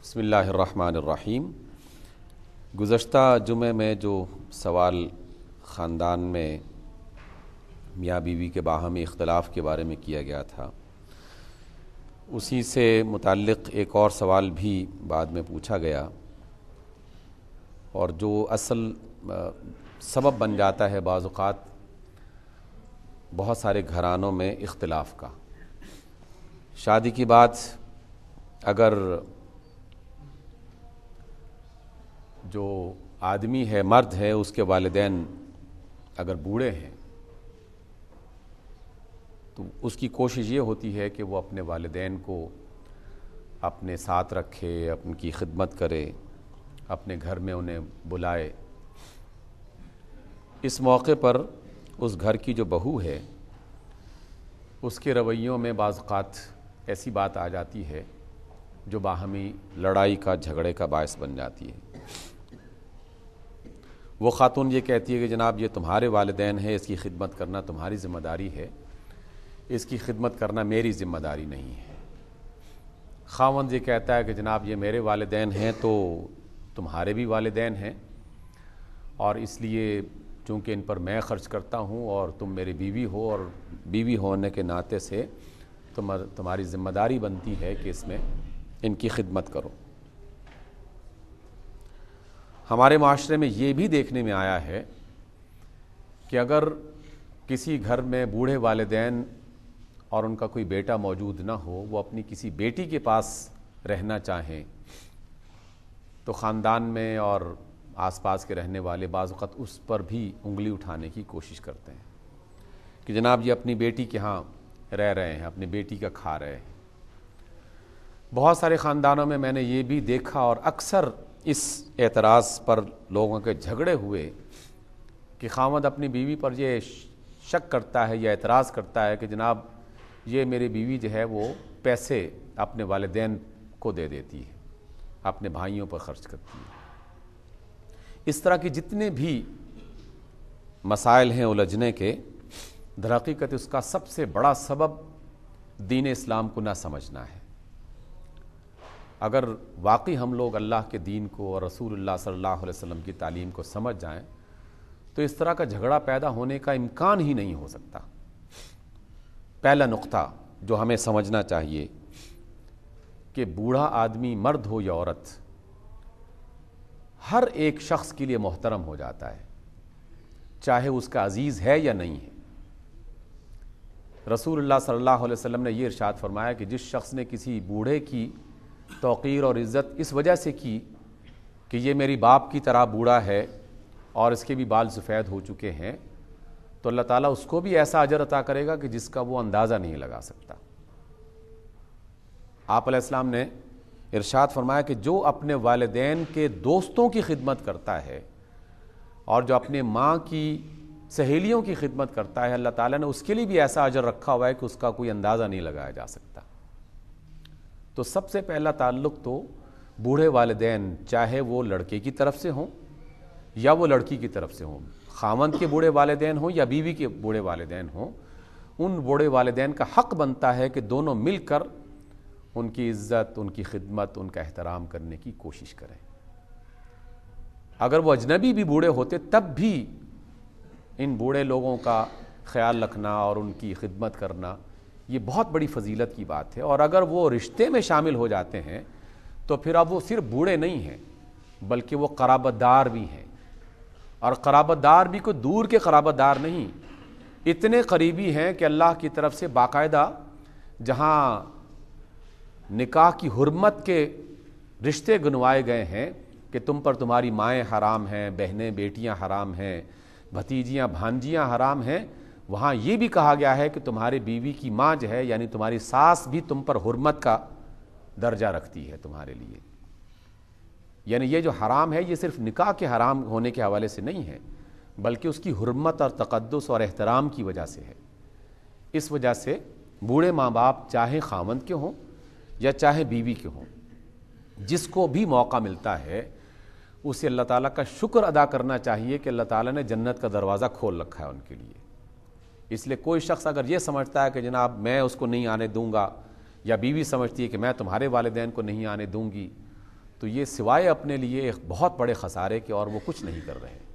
بسم اللہ الرحمن الرحیم۔ گزشتہ جمعے میں جو سوال خاندان میں میاں بیوی کے باہمی اختلاف کے بارے میں کیا گیا تھا، اسی سے متعلق ایک اور سوال بھی بعد میں پوچھا گیا، اور جو اصل سبب بن جاتا ہے بعض اوقات بہت سارے گھرانوں میں اختلاف کا۔ شادی کی بات اگر جو آدمی ہے، مرد ہے، اس کے والدین اگر بوڑھے ہیں تو اس کی کوشش یہ ہوتی ہے کہ وہ اپنے والدین کو اپنے ساتھ رکھے، ان کی خدمت کرے، اپنے گھر میں انہیں بلائے۔ اس موقع پر اس گھر کی جو بہو ہے اس کے رویوں میں بعض اوقات ایسی بات آ جاتی ہے جو باہمی لڑائی کا، جھگڑے کا باعث بن جاتی ہے۔ وہ خاتون یہ کہتی ہے کہ جناب یہ تمہارے والدین ہیں، اس کی خدمت کرنا تمہاری ذمہ داری ہے، اس کی خدمت کرنا میری ذمہ داری نہیں ہے۔ خاوند یہ کہتا ہے کہ جناب یہ میرے والدین ہیں تو تمہارے بھی والدین ہیں، اور اس لیے چونکہ ان پر میں خرچ کرتا ہوں اور تم میری بیوی ہو، اور بیوی ہونے کے ناطے سے تمہاری ذمہ داری بنتی ہے کہ اس میں ان کی خدمت کرو۔ ہمارے معاشرے میں یہ بھی دیکھنے میں آیا ہے کہ اگر کسی گھر میں بوڑھے والدین اور ان کا کوئی بیٹا موجود نہ ہو، وہ اپنی کسی بیٹی کے پاس رہنا چاہیں تو خاندان میں اور آس پاس کے رہنے والے بعض وقت اس پر بھی انگلی اٹھانے کی کوشش کرتے ہیں کہ جناب یہ اپنی بیٹی کے ہاں رہ رہے ہیں، اپنی بیٹی کا کھا رہے ہیں۔ بہت سارے خاندانوں میں میں نے یہ بھی دیکھا، اور اکثر اس اعتراض پر لوگوں کے جھگڑے ہوئے کہ خاوند اپنی بیوی پر یہ شک کرتا ہے یا اعتراض کرتا ہے کہ جناب یہ میری بیوی جو ہے وہ پیسے اپنے والدین کو دے دیتی ہے، اپنے بھائیوں پر خرچ کرتی ہے۔ اس طرح کی جتنے بھی مسائل ہیں الجھنے کے، در حقیقت اس کا سب سے بڑا سبب دین اسلام کو نہ سمجھنا ہے۔ اگر واقعی ہم لوگ اللہ کے دین کو اور رسول اللہ صلی اللہ علیہ وسلم کی تعلیم کو سمجھ جائیں تو اس طرح کا جھگڑا پیدا ہونے کا امکان ہی نہیں ہو سکتا۔ پہلا نقطہ جو ہمیں سمجھنا چاہیے کہ بوڑھا آدمی مرد ہو یا عورت، ہر ایک شخص کے لیے محترم ہو جاتا ہے، چاہے اس کا عزیز ہے یا نہیں ہے۔ رسول اللہ صلی اللہ علیہ وسلم نے یہ ارشاد فرمایا کہ جس شخص نے کسی بوڑھے کی توقیر اور عزت اس وجہ سے کی کہ یہ میری باپ کی طرح بوڑھا ہے اور اس کے بھی بال سفید ہو چکے ہیں، تو اللہ تعالیٰ اس کو بھی ایسا اجر عطا کرے گا کہ جس کا وہ اندازہ نہیں لگا سکتا۔ آپ علیہ السلام نے ارشاد فرمایا کہ جو اپنے والدین کے دوستوں کی خدمت کرتا ہے اور جو اپنے ماں کی سہیلیوں کی خدمت کرتا ہے، اللہ تعالیٰ نے اس کے لیے بھی ایسا اجر رکھا ہوا ہے کہ اس کا کوئی اندازہ نہیں لگایا جا سکتا۔ تو سب سے پہلا تعلق تو بوڑھے والدین، چاہے وہ لڑکے کی طرف سے ہوں یا وہ لڑکی کی طرف سے ہوں، خاوند کے بوڑھے والدین ہوں یا بیوی کے بوڑھے والدین ہوں، ان بوڑھے والدین کا حق بنتا ہے کہ دونوں مل کر ان کی عزت، ان کی خدمت، ان کا احترام کرنے کی کوشش کریں۔ اگر وہ اجنبی بھی بوڑھے ہوتے تب بھی ان بوڑھے لوگوں کا خیال رکھنا اور ان کی خدمت کرنا یہ بہت بڑی فضیلت کی بات ہے۔ اور اگر وہ رشتے میں شامل ہو جاتے ہیں تو پھر اب وہ صرف بوڑھے نہیں ہیں بلکہ وہ قرابت دار بھی ہیں، اور قرابت دار بھی کوئی دور کے قرابت دار نہیں، اتنے قریبی ہیں کہ اللہ کی طرف سے باقاعدہ جہاں نکاح کی حرمت کے رشتے گنوائے گئے ہیں کہ تم پر تمہاری مائیں حرام ہیں، بہنیں بیٹیاں حرام ہیں، بھتیجیاں بھانجیاں حرام ہیں، وہاں یہ بھی کہا گیا ہے کہ تمہاری بیوی کی ماں جو ہے یعنی تمہاری ساس بھی تم پر حرمت کا درجہ رکھتی ہے تمہارے لیے۔ یعنی یہ جو حرام ہے یہ صرف نکاح کے حرام ہونے کے حوالے سے نہیں ہے بلکہ اس کی حرمت اور تقدس اور احترام کی وجہ سے ہے۔ اس وجہ سے بوڑھے ماں باپ چاہے خاوند کے ہوں یا چاہے بیوی کے ہوں، جس کو بھی موقع ملتا ہے اسے اللہ تعالیٰ کا شکر ادا کرنا چاہیے کہ اللہ تعالیٰ نے جنت کا دروازہ کھول رکھا ہے ان کے لیے۔ اس لیے کوئی شخص اگر یہ سمجھتا ہے کہ جناب میں اس کو نہیں آنے دوں گا، یا بیوی سمجھتی ہے کہ میں تمہارے والدین کو نہیں آنے دوں گی، تو یہ سوائے اپنے لیے ایک بہت بڑے خسارے کے اور وہ کچھ نہیں کر رہے ہیں۔